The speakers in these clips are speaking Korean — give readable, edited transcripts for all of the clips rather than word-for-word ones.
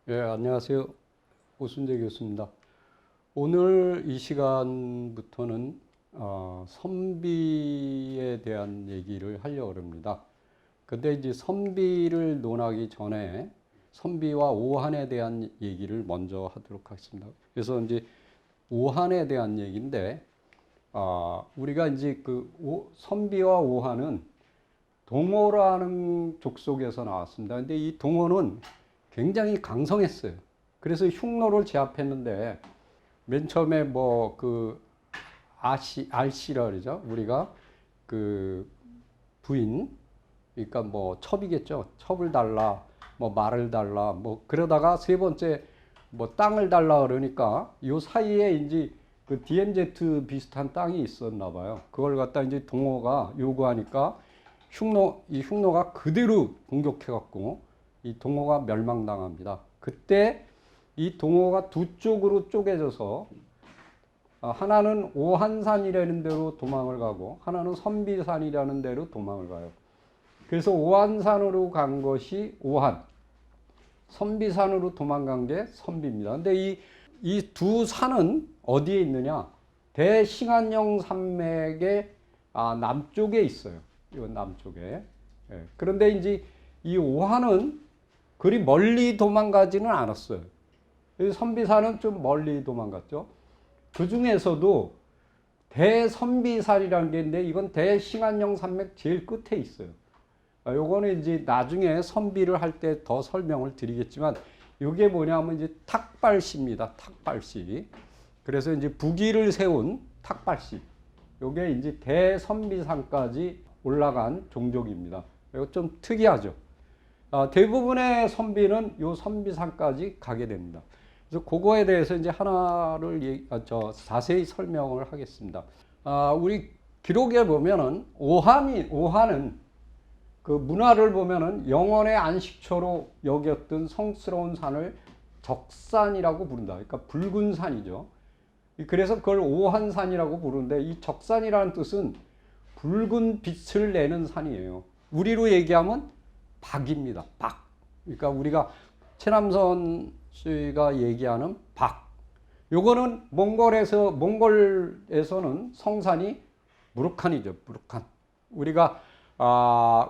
안녕하세요. 오순재 교수입니다. 오늘 이 시간부터는 선비에 대한 얘기를 하려고 합니다. 근데 이제 선비를 논하기 전에 선비와 오한에 대한 얘기를 먼저 하도록 하겠습니다. 그래서 이제 오한에 대한 얘기인데, 우리가 이제 선비와 오한은 동호라는 족속에서 나왔습니다. 근데 이 동호는 굉장히 강성했어요. 그래서 흉노를 제압했는데, 맨 처음에 알씨라 그러죠. 우리가 그 부인, 그러니까 첩이겠죠. 첩을 달라, 말을 달라, 그러다가 세 번째 땅을 달라 그러니까 요 사이에 이제 그 DMZ 비슷한 땅이 있었나 봐요. 그걸 갖다 이제 동호가 요구하니까 이 흉노가 그대로 공격해갖고 이 동호가 멸망당합니다. 그때 이 동호가 두 쪽으로 쪼개져서 하나는 오한산이라는 데로 도망을 가고 하나는 선비산이라는 데로 도망을 가요. 그래서 오한산으로 간 것이 오한, 선비산으로 도망간 게 선비입니다. 근데 이 두 산은 어디에 있느냐? 대싱안령 산맥의 남쪽에 있어요. 이 남쪽에. 예. 그런데 이제 이 오한은 그리 멀리 도망가지는 않았어요. 선비산은 좀 멀리 도망갔죠. 그 중에서도 대선비산이라는 게 있는데 이건 대싱안령 산맥 제일 끝에 있어요. 요거는 이제 나중에 선비를 할 때 더 설명을 드리겠지만 이게 뭐냐면 이제 탁발시입니다. 탁발시. 그래서 이제 북위를 세운 탁발시. 요게 이제 대선비산까지 올라간 종족입니다. 이거 좀 특이하죠. 대부분의 선비는 요 선비산까지 가게 됩니다. 그래서 그거에 대해서 이제 하나를 자세히 설명을 하겠습니다. 우리 기록에 보면은 오한은 그 문화를 보면은 영원의 안식처로 여겼던 성스러운 산을 적산이라고 부른다. 그러니까 붉은 산이죠. 그래서 그걸 오한산이라고 부르는데 이 적산이라는 뜻은 붉은 빛을 내는 산이에요. 우리로 얘기하면 박입니다. 박. 그러니까 우리가 최남선 씨가 얘기하는 박. 요거는 몽골에서는 성산이 무르칸이죠. 무르칸.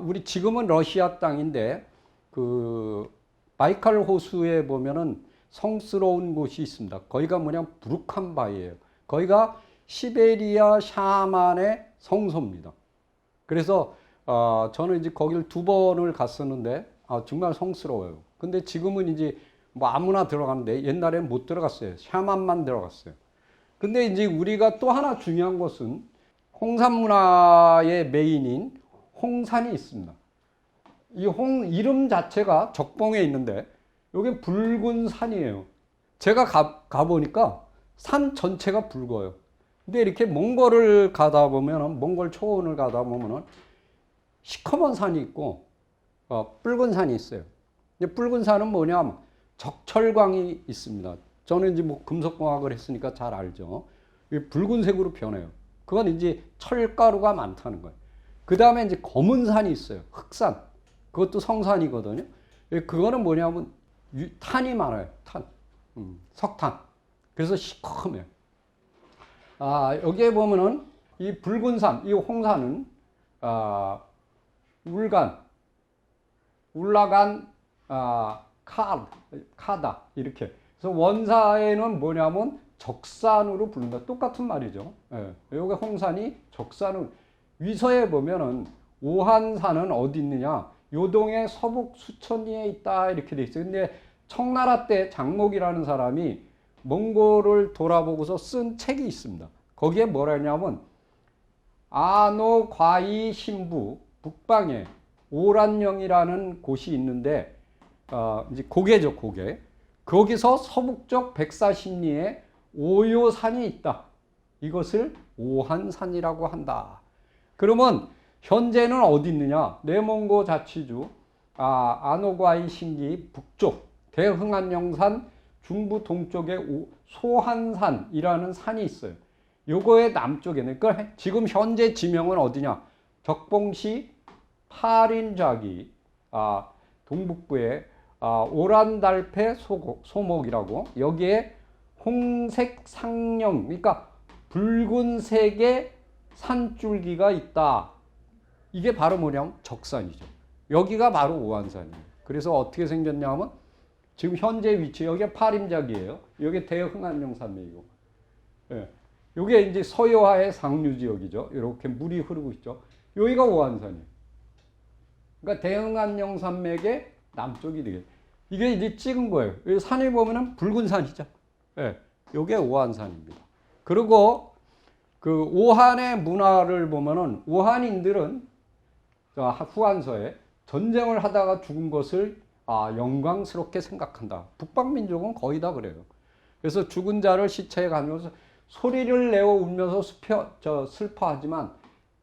우리 지금은 러시아 땅인데 그 바이칼 호수에 보면은 성스러운 곳이 있습니다. 거기가 뭐냐면 부르칸바이예요. 거기가 시베리아 샤만의 성소입니다. 그래서 저는 이제 거기를 2번을 갔었는데 정말 성스러워요. 근데 지금은 이제 아무나 들어가는데 옛날엔 못 들어갔어요. 샤만만 들어갔어요. 근데 이제 우리가 또 하나 중요한 것은 홍산 문화의 메인인 홍산이 있습니다. 이 이름 자체가 적봉에 있는데 이게 붉은 산이에요. 제가 가보니까 산 전체가 붉어요. 근데 이렇게 몽골 초원을 가다 보면은 시커먼 산이 있고 붉은 산이 있어요. 붉은 산은 뭐냐면 적철광이 있습니다. 저는 이제 금속공학을 했으니까 잘 알죠. 붉은색으로 변해요. 그건 이제 철가루가 많다는 거예요. 그 다음에 이제 검은 산이 있어요. 흑산. 그것도 성산이거든요. 그거는 뭐냐면 탄이 많아요. 탄. 석탄. 그래서 시커매요. 여기에 보면은 이 붉은 산, 이 홍산은 울라간, 카다 이렇게. 그래서 원사에는 뭐냐면 적산으로 부른다. 똑같은 말이죠. 예. 여기 홍산이 적산으로. 위서에 보면은 오한산은 어디 있느냐? 요동의 서북 수천리에 있다 이렇게 돼 있어요. 근데 청나라 때 장목이라는 사람이 몽골을 돌아보고서 쓴 책이 있습니다. 거기에 뭐라 했냐면 아노과이 신부 북방에 오란령이라는 곳이 있는데 이제 고개죠, 고개. 거기서 서북쪽 140리에 오요산이 있다. 이것을 오한산이라고 한다. 그러면 현재는 어디 있느냐? 내몽고 자치주 아노과이 신기 북쪽 대흥안령산 중부 동쪽에 소한산이라는 산이 있어요. 요거의 남쪽에는 그러니까 지금 현재 지명은 어디냐? 적봉시 파린자기 동북부에 오란달패 소목이라고, 여기에 홍색 상령, 그러니까 붉은색의 산줄기가 있다. 이게 바로 뭐냐면 적산이죠. 여기가 바로 오한산이에요. 그래서 어떻게 생겼냐면 지금 현재 위치, 여기가 파림작이에요. 여기 대흥안령산맥이고, 예. 이게 이제 서해와의 상류 지역이죠. 이렇게 물이 흐르고 있죠. 여기가 오한산이에요. 그러니까 대흥안령산맥의 남쪽이 되게, 이게 이제 찍은 거예요. 여기 산에 보면은 붉은 산이죠. 예. 이게 오한산입니다. 그리고 그 오한의 문화를 보면은 오한인들은 후한서에 전쟁을 하다가 죽은 것을 영광스럽게 생각한다. 북방민족은 거의 다 그래요. 그래서 죽은 자를 시체에 가면서 소리를 내어 울면서 슬퍼하지만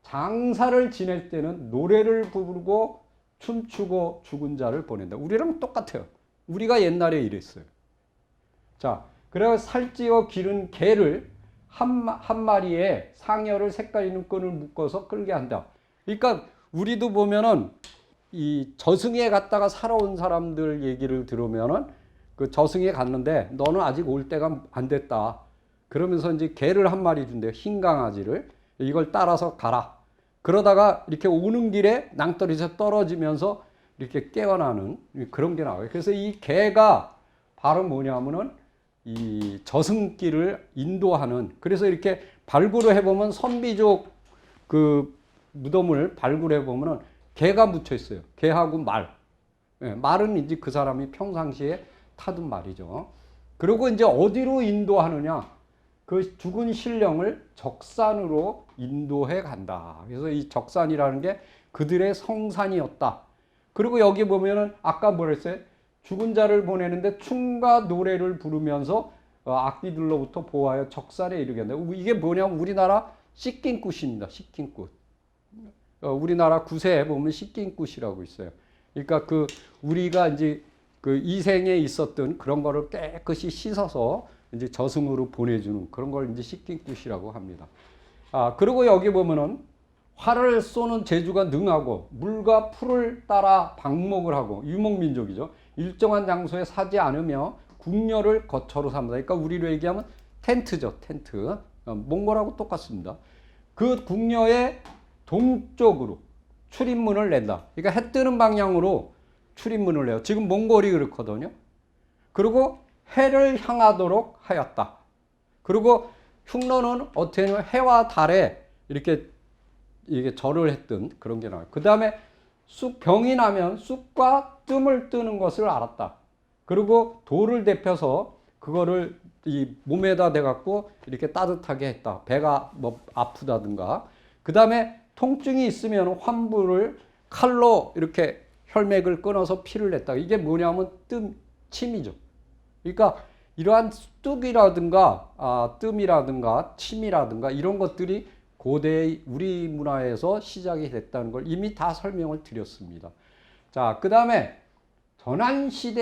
장사를 지낼 때는 노래를 부르고 춤추고 죽은 자를 보낸다. 우리랑 똑같아요. 우리가 옛날에 이랬어요. 자, 그래서 살찌어 기른 개를 한 마리에 상여를 색깔 있는 끈을 묶어서 끌게 한다. 그러니까 우리도 보면은 이 저승에 갔다가 살아온 사람들 얘기를 들으면은 그 저승에 갔는데 너는 아직 올 때가 안 됐다. 그러면서 이제 개를 한 마리 준대요. 흰 강아지를. 이걸 따라서 가라. 그러다가 이렇게 오는 길에 낭떠러지에서 떨어지면서 이렇게 깨어나는 그런 게 나와요. 그래서 이 개가 바로 뭐냐면은 이 저승길을 인도하는, 그래서 이렇게 발굴을 해보면 선비족 그 무덤을 발굴해 보면은 개가 묻혀 있어요. 개하고 말. 예, 말은 이제 그 사람이 평상시에 타던 말이죠. 그리고 이제 어디로 인도하느냐? 그 죽은 신령을 적산으로 인도해 간다. 그래서 이 적산이라는 게 그들의 성산이었다. 그리고 여기 보면은 아까 뭐랬어요? 죽은 자를 보내는데 춤과 노래를 부르면서 악귀들로부터 보호하여 적산에 이르게 한다. 이게 뭐냐면 우리나라 씻긴굿입니다. 씻긴굿. 우리나라 구세에 보면 씻긴굿이라고 있어요. 그러니까 그 우리가 이제 그 이생에 있었던 그런 거를 깨끗이 씻어서 이제 저승으로 보내주는 그런 걸 이제 씻긴굿이라고 합니다. 그리고 여기 보면은 활을 쏘는 제주가 능하고 물과 풀을 따라 방목을 하고, 유목민족이죠. 일정한 장소에 사지 않으며 궁녀를 거처로 삼다. 그러니까 우리로 얘기하면 텐트죠. 텐트. 몽골하고 똑같습니다. 그 궁녀의 동쪽으로 출입문을 낸다. 그러니까 해 뜨는 방향으로 출입문을 내요. 지금 몽골이 그렇거든요. 그리고 해를 향하도록 하였다. 그리고 흉노는 어떻게 하냐면 해와 달에 이렇게 절을 했던 그런 게 나와요. 그 다음에 병이 나면 쑥과 뜸을 뜨는 것을 알았다. 그리고 돌을 데펴서 그거를 이 몸에다 대갖고 이렇게 따뜻하게 했다. 배가 뭐 아프다든가. 그 다음에 통증이 있으면 환부를 칼로 이렇게 혈맥을 끊어서 피를 냈다. 이게 뭐냐면 침이죠. 그러니까 이러한 뚝이라든가 뜸이라든가 침이라든가 이런 것들이 고대 우리 문화에서 시작이 됐다는 걸 이미 다 설명을 드렸습니다. 자, 그 다음에 전환시대가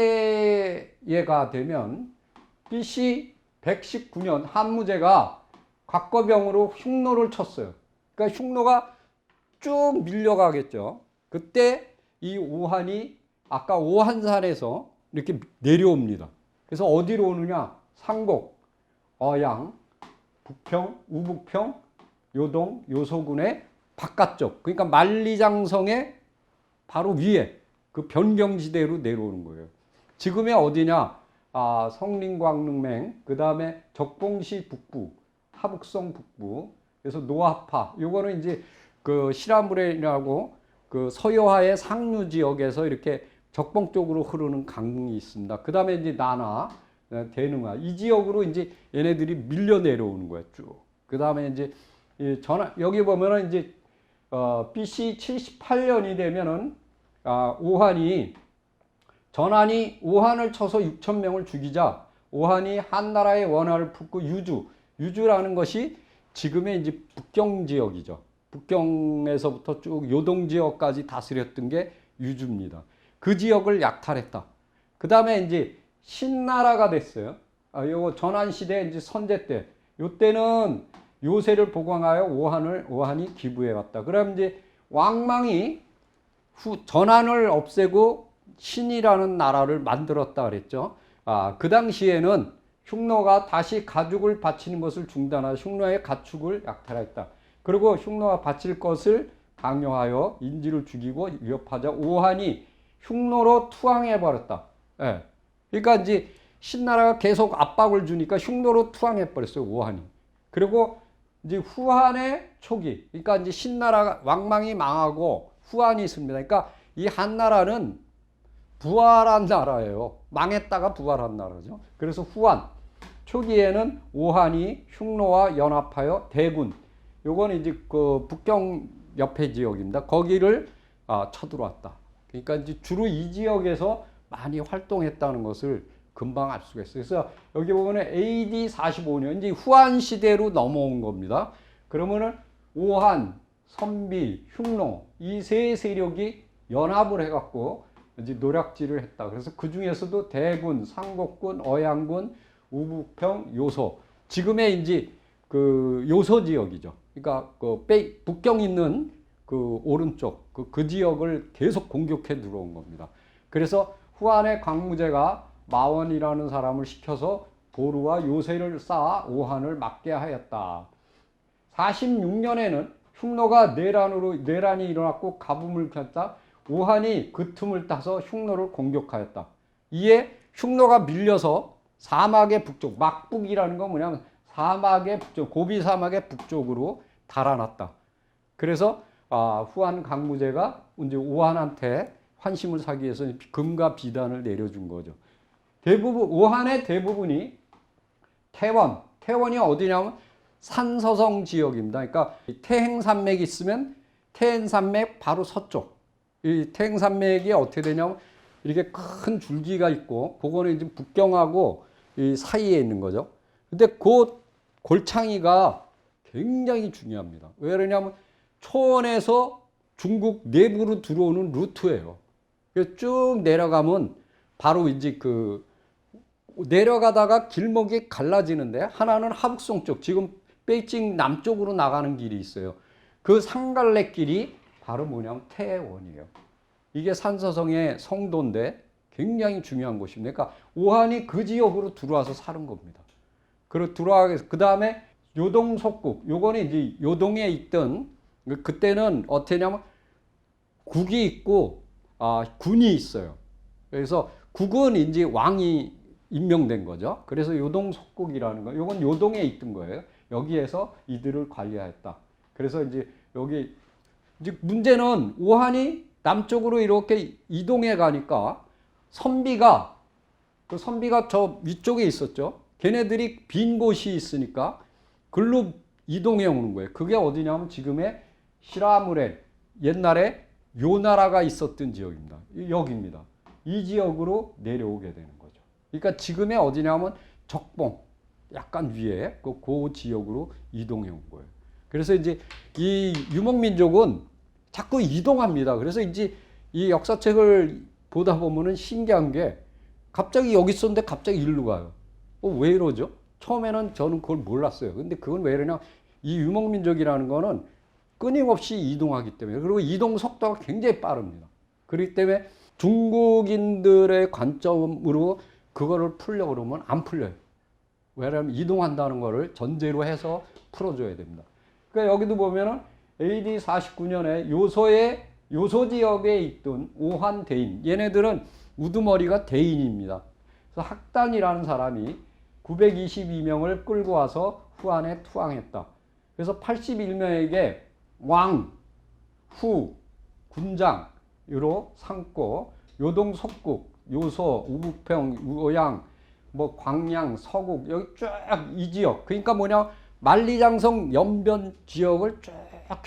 되면 BC 119년 한무제가 곽거병으로 흉노를 쳤어요. 그러니까 흉노가 쭉 밀려가겠죠. 그때 이 오한이 아까 오한산에서 이렇게 내려옵니다. 그래서 어디로 오느냐? 상곡, 어양, 북평, 우북평, 요동, 요소군의 바깥쪽, 그러니까 만리장성의 바로 위에 그 변경지대로 내려오는 거예요. 지금의 어디냐? 성림광릉맹, 그 다음에 적봉시 북부, 하북성 북부, 그래서 노하파, 요거는 이제 그 시라무레라고 그 서해와의 상류 지역에서 이렇게 적봉 쪽으로 흐르는 강이 있습니다. 그 다음에 이제 나나, 대능아, 이 지역으로 이제 얘네들이 밀려 내려오는 거예요, 쭉. 그 다음에 이제 여기 보면은 이제 BC 78년이 되면은 전한이 오한을 쳐서 6천 명을 죽이자 오한이 한나라의 원한을 품고 유주라는 것이 지금의 이제 북경 지역이죠. 북경에서부터 쭉 요동 지역까지 다스렸던 게 유주입니다. 그 지역을 약탈했다. 그 다음에 이제 신나라가 됐어요. 요거 전한시대 이제 선제 때. 요때는 요새를 보강하여 오한이 기부해 왔다. 그럼 이제 왕망이 전한을 없애고 신이라는 나라를 만들었다 그랬죠. 그 당시에는 흉노가 다시 가죽을 바치는 것을 중단하여 흉노의 가축을 약탈했다. 그리고 흉노가 바칠 것을 강요하여 인지를 죽이고 위협하자 오한이 흉노로 투항해 버렸다. 예. 그러니까 이제 신나라가 계속 압박을 주니까 흉노로 투항해 버렸어요, 오한이. 그리고 이제 후한의 초기, 그러니까 이제 신나라가 왕망이 망하고 후한이 있습니다. 그러니까 이 한나라는 부활한 나라예요. 망했다가 부활한 나라죠. 그래서 후한 초기에는 오한이 흉노와 연합하여 대군, 요거는 이제 그 북경 옆에 지역입니다. 거기를 쳐들어왔다. 그러니까 이제 주로 이 지역에서 많이 활동했다는 것을 금방 알 수가 있어요. 그래서 여기 보면은 AD 45년 이제 후한 시대로 넘어온 겁니다. 그러면은 오한, 선비, 흉노 이 세 세력이 연합을 해갖고 이제 노략질을 했다. 그래서 그 중에서도 대군, 상곡군, 어양군, 우북평, 요소. 지금의 이제 그 요소 지역이죠. 그러니까 그 북경 있는 그 오른쪽 그 지역을 계속 공격해 들어온 겁니다. 그래서 후한의 광무제가 마원이라는 사람을 시켜서 보루와 요새를 쌓아 오한을 막게 하였다. 46년에는 흉노가 내란이 일어났고 가뭄을 폈다. 오한이 그 틈을 타서 흉노를 공격하였다. 이에 흉노가 밀려서 사막의 북쪽, 막북이라는 건 뭐냐면 사막의 북쪽, 고비 사막의 북쪽으로 달아났다. 그래서 후한 강무제가 이제 오한한테 환심을 사기 위해서 금과 비단을 내려준 거죠. 대부분 오한의 대부분이 태원이 어디냐면 산서성 지역입니다. 그러니까 태행산맥이 있으면 태행산맥 바로 서쪽. 이 태행산맥이 어떻게 되냐면 이렇게 큰 줄기가 있고 그거는 이제 북경하고 이 사이에 있는 거죠. 근데 그 골창이가 굉장히 중요합니다. 왜 그러냐면 초원에서 중국 내부로 들어오는 루트예요. 쭉 내려가면 바로 이제 내려가다가 길목이 갈라지는데 하나는 하북성 쪽, 지금 베이징 남쪽으로 나가는 길이 있어요. 그 상갈래길이 바로 뭐냐면 태원이에요. 이게 산서성의 성도인데 굉장히 중요한 곳입니다. 그러니까 오한이 그 지역으로 들어와서 사는 겁니다. 그리고 그 다음에 요동 속국, 요거는 이제 요동에 있던, 그때는 어떻게냐면 국이 있고 군이 있어요. 그래서 국은 이제 왕이 임명된 거죠. 그래서 요동 속국이라는 거, 요건 요동에 있던 거예요. 여기에서 이들을 관리하였다. 그래서 이제 여기 이제 문제는 오한이 남쪽으로 이렇게 이동해 가니까 선비가 저 위쪽에 있었죠. 걔네들이 빈 곳이 있으니까 글로 이동해 오는 거예요. 그게 어디냐면 지금의 시라무렌, 옛날에 요나라가 있었던 지역입니다. 여기입니다. 이 지역으로 내려오게 되는 거죠. 그러니까 지금의 어디냐면 적봉, 약간 위에 그 지역으로 이동해 온 거예요. 그래서 이제 이 유목민족은 자꾸 이동합니다. 그래서 이제 이 역사책을 보다 보면은 신기한 게 갑자기 여기 있었는데 갑자기 일로 가요. 왜 이러죠? 처음에는 저는 그걸 몰랐어요. 근데 그건 왜 이러냐? 이 유목민족이라는 거는 끊임없이 이동하기 때문에, 그리고 이동 속도가 굉장히 빠릅니다. 그렇기 때문에 중국인들의 관점으로 그거를 풀려고 그러면 안 풀려요. 왜냐하면 이동한다는 거를 전제로 해서 풀어줘야 됩니다. 그러니까 여기도 보면은 AD 49년에 요소 지역에 있던 오한 대인, 얘네들은 우두머리가 대인입니다. 그래서 학단이라는 사람이 922명을 끌고 와서 후한에 투항했다. 그래서 81명에게 왕, 후, 군장으로 삼고 요동 속국, 요소, 우북평, 우오양, 광양, 서국 여기 쫙 이 지역, 그러니까 뭐냐 만리장성 연변 지역을 쭉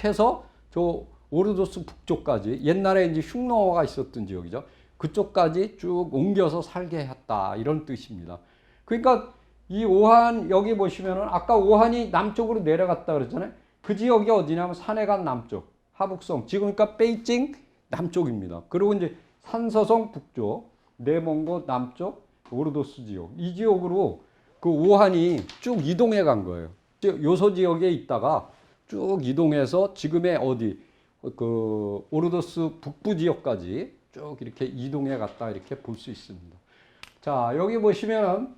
해서 저 오르도스 북쪽까지, 옛날에 이제 흉노가 있었던 지역이죠. 그쪽까지 쭉 옮겨서 살게 했다, 이런 뜻입니다. 그러니까 이 오한, 여기 보시면은 아까 오한이 남쪽으로 내려갔다 그랬잖아요. 그 지역이 어디냐면 산해간 남쪽, 하북성, 지금 그러니까 베이징 남쪽입니다. 그리고 이제 산서성 북쪽, 내몽고 남쪽, 오르도스 지역, 이 지역으로 그 오한이 쭉 이동해 간 거예요. 요소 지역에 있다가 쭉 이동해서 지금의 어디 그 오르도스 북부 지역까지 쭉 이렇게 이동해 갔다 이렇게 볼 수 있습니다. 자, 여기 보시면은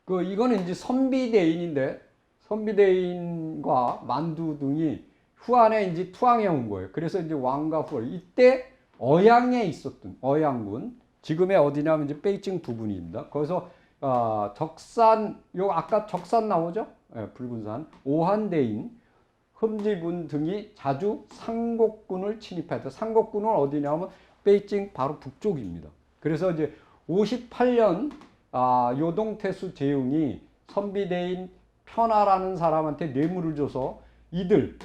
이거는 이제 선비대인인데 선비대인과 만두 등이 후한에 이제 투항해 온 거예요. 그래서 이제 왕과 후 이때 어양에 있었던 어양군 지금의 어디냐면 이제 베이징 부근입니다. 거기서 적산 아까 적산 나오죠? 네, 붉은 산 오한대인 흠지군 등이 자주 상곡군을 침입했다. 상곡군은 어디냐면 베이징 바로 북쪽입니다. 그래서 이제 58년 요동태수 제웅이 선비대인 편하라는 사람한테 뇌물을 줘서 이들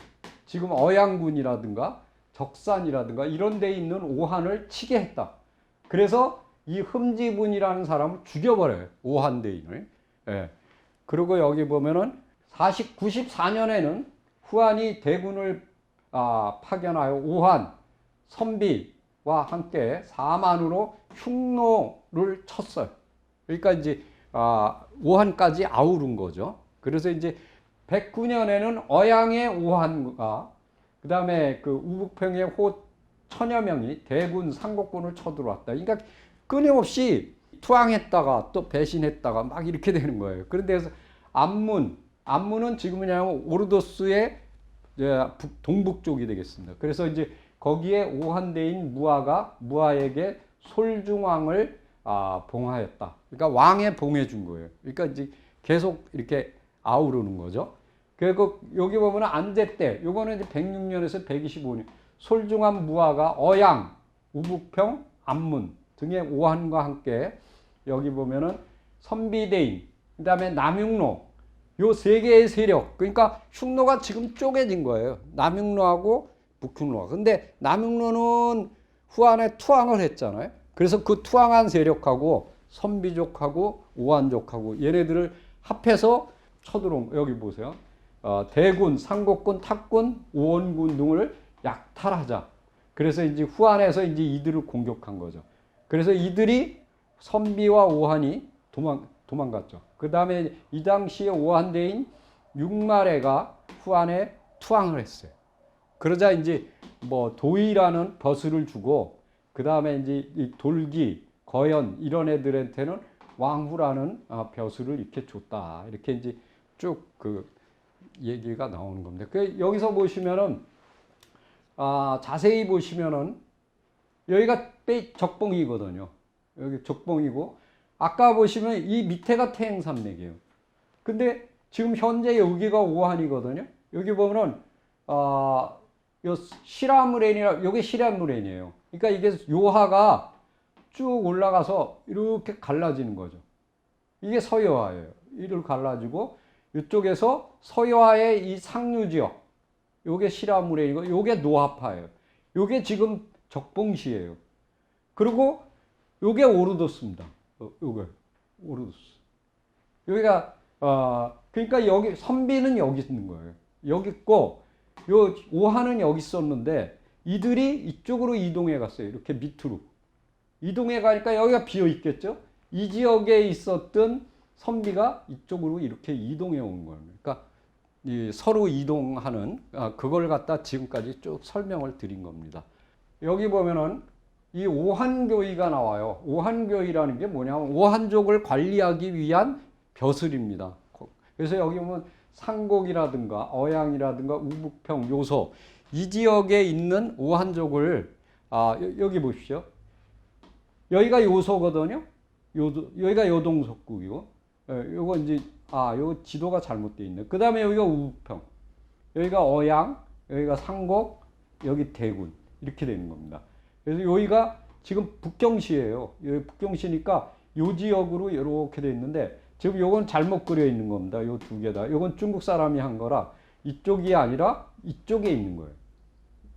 지금 어양군이라든가 적산이라든가 이런 데 있는 오한을 치게 했다. 그래서 이 흠지군이라는 사람을 죽여버려요. 오한대인을. 예. 그리고 여기 보면은 94년에는 후한이 대군을 파견하여 오한, 선비와 함께 4만으로 흉노를 쳤어요. 그러니까 이제 오한까지 아우른 거죠. 그래서 이제 109년에는 어양의 오한과 그 다음에 그 우북평의 호 천여 명이 대군 상곡군을 쳐들어왔다. 그러니까 끊임없이 투항했다가 또 배신했다가 막 이렇게 되는 거예요. 그런데 안문은 지금 뭐냐면 오르도스의 동북쪽이 되겠습니다. 그래서 이제 거기에 오한대인 무아에게 솔중왕을 봉하였다. 그러니까 왕에 봉해준 거예요. 그러니까 이제 계속 이렇게 아우르는 거죠. 그리고 여기 보면 안제 때, 요거는 이제 106년에서 125년, 솔중왕 무아가 어양, 우북평, 안문 등의 오한과 함께 여기 보면은 선비대인, 그 다음에 남흉노, 요 세 개의 세력, 그러니까 흉노가 지금 쪼개진 거예요. 남흉노하고 북흉노가. 근데 남흉노는 후한에 투항을 했잖아요. 그래서 그 투항한 세력하고 선비족하고 오한족하고 얘네들을 합해서 쳐들어온, 여기 보세요. 대군, 상곡군, 탁군, 오원군 등을 약탈하자. 그래서 이제 후한에서 이제 이들을 공격한 거죠. 그래서 이들이 선비와 오한이 도망갔죠. 그 다음에 이 당시에 오한대인 육마래가 후한에 투항을 했어요. 그러자 이제 뭐 도의라는 벼슬을 주고 그 다음에 이제 이 돌기, 거연 이런 애들한테는 왕후라는 벼슬을 이렇게 줬다. 이렇게 이제 쭉 그 얘기가 나오는 겁니다. 여기서 보시면은 자세히 보시면은 여기가 적봉이거든요. 여기 적봉이고 아까 보시면 이 밑에가 태행산맥이에요. 근데 지금 현재 여기가 오한이거든요. 여기 보면은 요 시라무렌이라 요게 시라무렌이에요. 그러니까 이게 요하가 쭉 올라가서 이렇게 갈라지는 거죠. 이게 서여화예요. 이를 갈라지고 이쪽에서 서여화의 이 상류 지역 요게 시라무렌이고 요게 노하파예요. 요게 지금 적봉시예요. 그리고 요게 오르도스입니다. 요게 오르도스. 여기가 그러니까 여기 선비는 여기 있는 거예요. 여기 있고 요 오한은 여기 있었는데 이들이 이쪽으로 이동해 갔어요. 이렇게 밑으로 이동해 가니까 여기가 비어 있겠죠. 이 지역에 있었던 선비가 이쪽으로 이렇게 이동해 온 거예요. 그러니까 서로 이동하는 그걸 갖다 지금까지 쭉 설명을 드린 겁니다. 여기 보면은 이 오한교의가 나와요. 오한교의라는 게 뭐냐면 오한족을 관리하기 위한 벼슬입니다. 그래서 여기 보면 상곡이라든가 어양이라든가 우북평, 요소 이 지역에 있는 오한족을 여기 보십시오. 여기가 요소거든요. 여기가 요동석국이고 요거 이제 요 지도가 잘못되어 있네. 그 다음에 여기가 우북평, 여기가 어양, 여기가 상곡, 여기 대군 이렇게 되는 겁니다. 그래서 여기가 지금 북경시예요. 여기 북경시니까 요 지역으로 이렇게 되어 있는데 지금 요건 잘못 그려 있는 겁니다. 요 두 개 다. 요건 중국 사람이 한 거라 이쪽이 아니라 이쪽에 있는 거예요.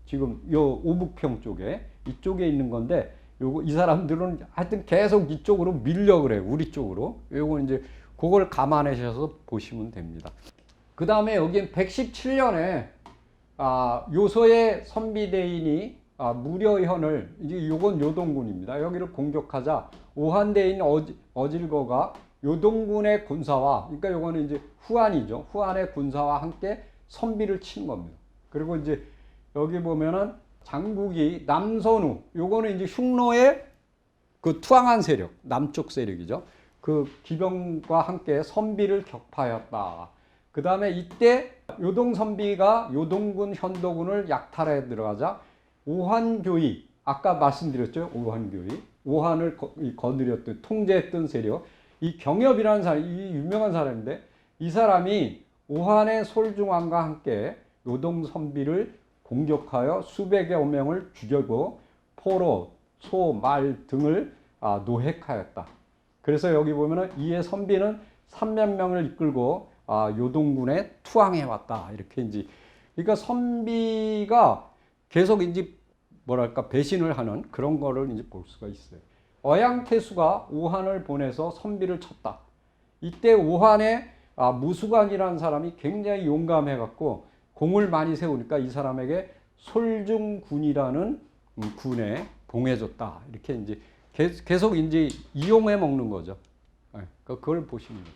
지금 요 오북평 쪽에 이쪽에 있는 건데 요거 이 사람들은 하여튼 계속 이쪽으로 밀려 그래요. 우리 쪽으로. 요거 이제 그걸 감안하셔서 보시면 됩니다. 그 다음에 여기 117년에 요소의 선비대인이 무려현을 이제 요건 요동군입니다. 여기를 공격하자 오한대인 어질거가 요동군의 군사와 그러니까 요거는 이제 후한이죠. 후한의 군사와 함께 선비를 친 겁니다. 그리고 이제 여기 보면은 장국이 남선우 요거는 이제 흉노의 그 투항한 세력, 남쪽 세력이죠. 그 기병과 함께 선비를 격파하였다. 그 다음에 이때 요동 선비가 요동군 현도군을 약탈해 들어가자 오한교의, 아까 말씀드렸죠. 오한교의, 오한을 거느렸던, 통제했던 세력, 이 경엽이라는 사람, 이 유명한 사람인데, 이 사람이 오한의 솔중왕과 함께 요동 선비를 공격하여 수백여 명을 죽이고 포로, 소, 말 등을 노획하였다. 그래서 여기 보면은 이에 선비는 3만 명을 이끌고 요동군에 투항해 왔다. 이렇게 이제, 그러니까 선비가 계속 이제 뭐랄까 배신을 하는 그런 거를 이제 볼 수가 있어요. 어양태수가 오한을 보내서 선비를 쳤다. 이때 오한의 무수관이라는 사람이 굉장히 용감해 갖고 공을 많이 세우니까 이 사람에게 솔중군이라는 군에 봉해줬다. 이렇게 이제 계속 이제 이용해 먹는 거죠. 그걸 보시면 돼요.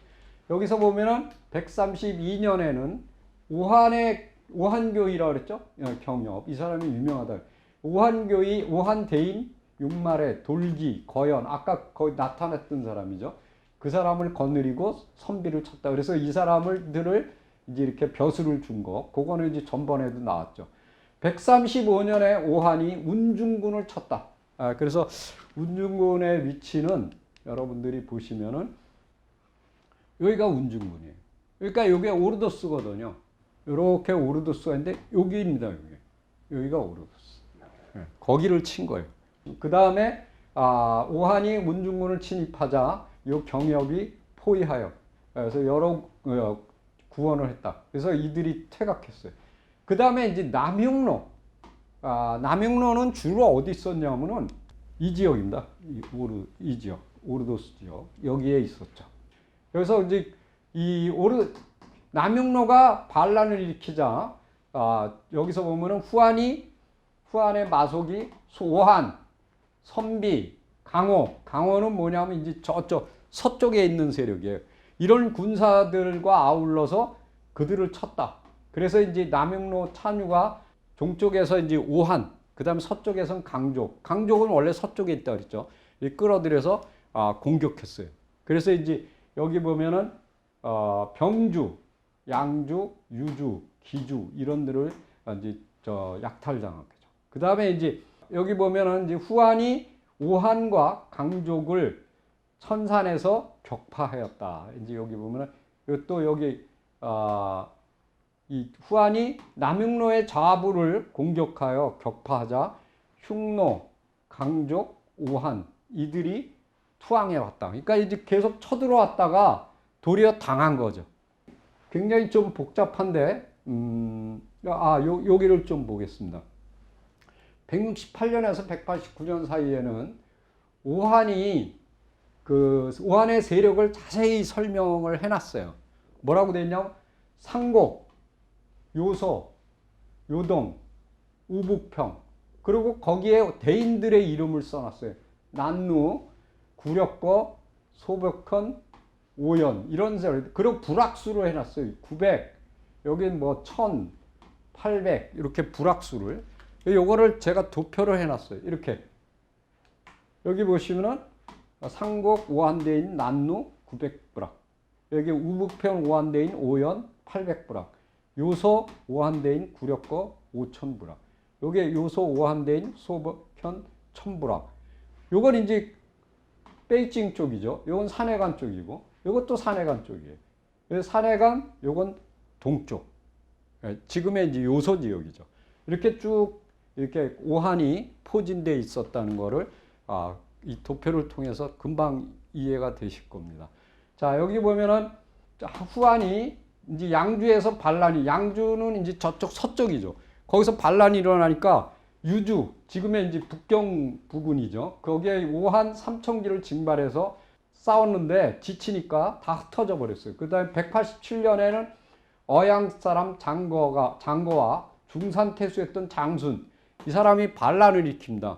여기서 보면은 132년에는 오한교의라고 그랬죠? 경엽. 이 사람이 유명하다. 오한교의, 오한대인, 육말의 돌기, 거연. 아까 거기 나타났던 사람이죠. 그 사람을 거느리고 선비를 쳤다. 그래서 이 사람들을 이제 이렇게 벼슬을 준 거. 그거는 이제 전번에도 나왔죠. 135년에 오한이 운중군을 쳤다. 그래서 운중군의 위치는 여러분들이 보시면은 여기가 운중군이에요. 그러니까 여기가 오르도스거든요. 이렇게 오르도스가 있는데 여기입니다. 여기가 오르도스. 거기를 친 거예요. 그 다음에 오한이 운중군을 침입하자 이 경엽이 포위하여 그래서 여러 구원을 했다. 그래서 이들이 퇴각했어요. 그 다음에 이제 남흉로. 남흉로는 주로 어디 있었냐면은 이 지역입니다. 이 지역, 오르도스 지역. 여기에 있었죠. 그래서 이제 남흉로가 반란을 일으키자, 여기서 보면은 후한의 마속이 오한, 선비, 강호는 뭐냐면 이제 저쪽 서쪽에 있는 세력이에요. 이런 군사들과 아울러서 그들을 쳤다. 그래서 이제 남흉로 찬유가 동쪽에서 이제 오한, 그 다음에 서쪽에서는 강족은 원래 서쪽에 있다 그랬죠. 끌어들여서 공격했어요. 그래서 이제 여기 보면은 병주, 양주, 유주, 기주 이런 데를 이제 약탈당한 거죠. 그 다음에 이제 여기 보면은 이제 후한이 오한과 강족을 천산에서 격파하였다. 이제 여기 보면은 또 여기 이 후한이 남흉로의 좌부를 공격하여 격파하자 흉노, 강족, 오한 이들이 투항해 왔다. 그러니까 이제 계속 쳐들어왔다가 도리어 당한 거죠. 굉장히 좀 복잡한데 여기를 좀 보겠습니다. 168년에서 189년 사이에는 오한의 세력을 자세히 설명을 해놨어요. 뭐라고 돼 있냐면 상곡, 요소, 요동, 우북평, 그리고 거기에 대인들의 이름을 써놨어요. 난루, 구력거, 소벽헌, 오연 이런 세력. 그리고 불악수로 해놨어요. 900, 여긴 뭐 1000, 800 이렇게 불악수를. 요거를 제가 도표를 해놨어요. 이렇게 여기 보시면은 상곡 오한대인 난루 900불악, 여기 우북평 오한대인 오연 800불악, 요소 오한대인 구력거 5000불악, 요게 요소 오한대인 소벽현 1000불악. 요건 이제 베이징 쪽이죠. 요건 산해관 쪽이고, 요것도 산해관 쪽이에요. 산해관, 요건 동쪽. 지금의 이제 요소 지역이죠. 이렇게 쭉 이렇게 오한이 포진되어 있었다는 거를 이 도표를 통해서 금방 이해가 되실 겁니다. 자, 여기 보면은 후한이 이제 양주에서 반란이, 양주는 이제 저쪽 서쪽이죠. 거기서 반란이 일어나니까 유주, 지금의 이제 북경 부근이죠. 거기에 오한 3,000기를 징발해서 싸웠는데 지치니까 다 흩어져 버렸어요. 그 다음에 187년에는 어양 사람 장거와 중산태수였던 장순, 이 사람이 반란을 일으킵니다.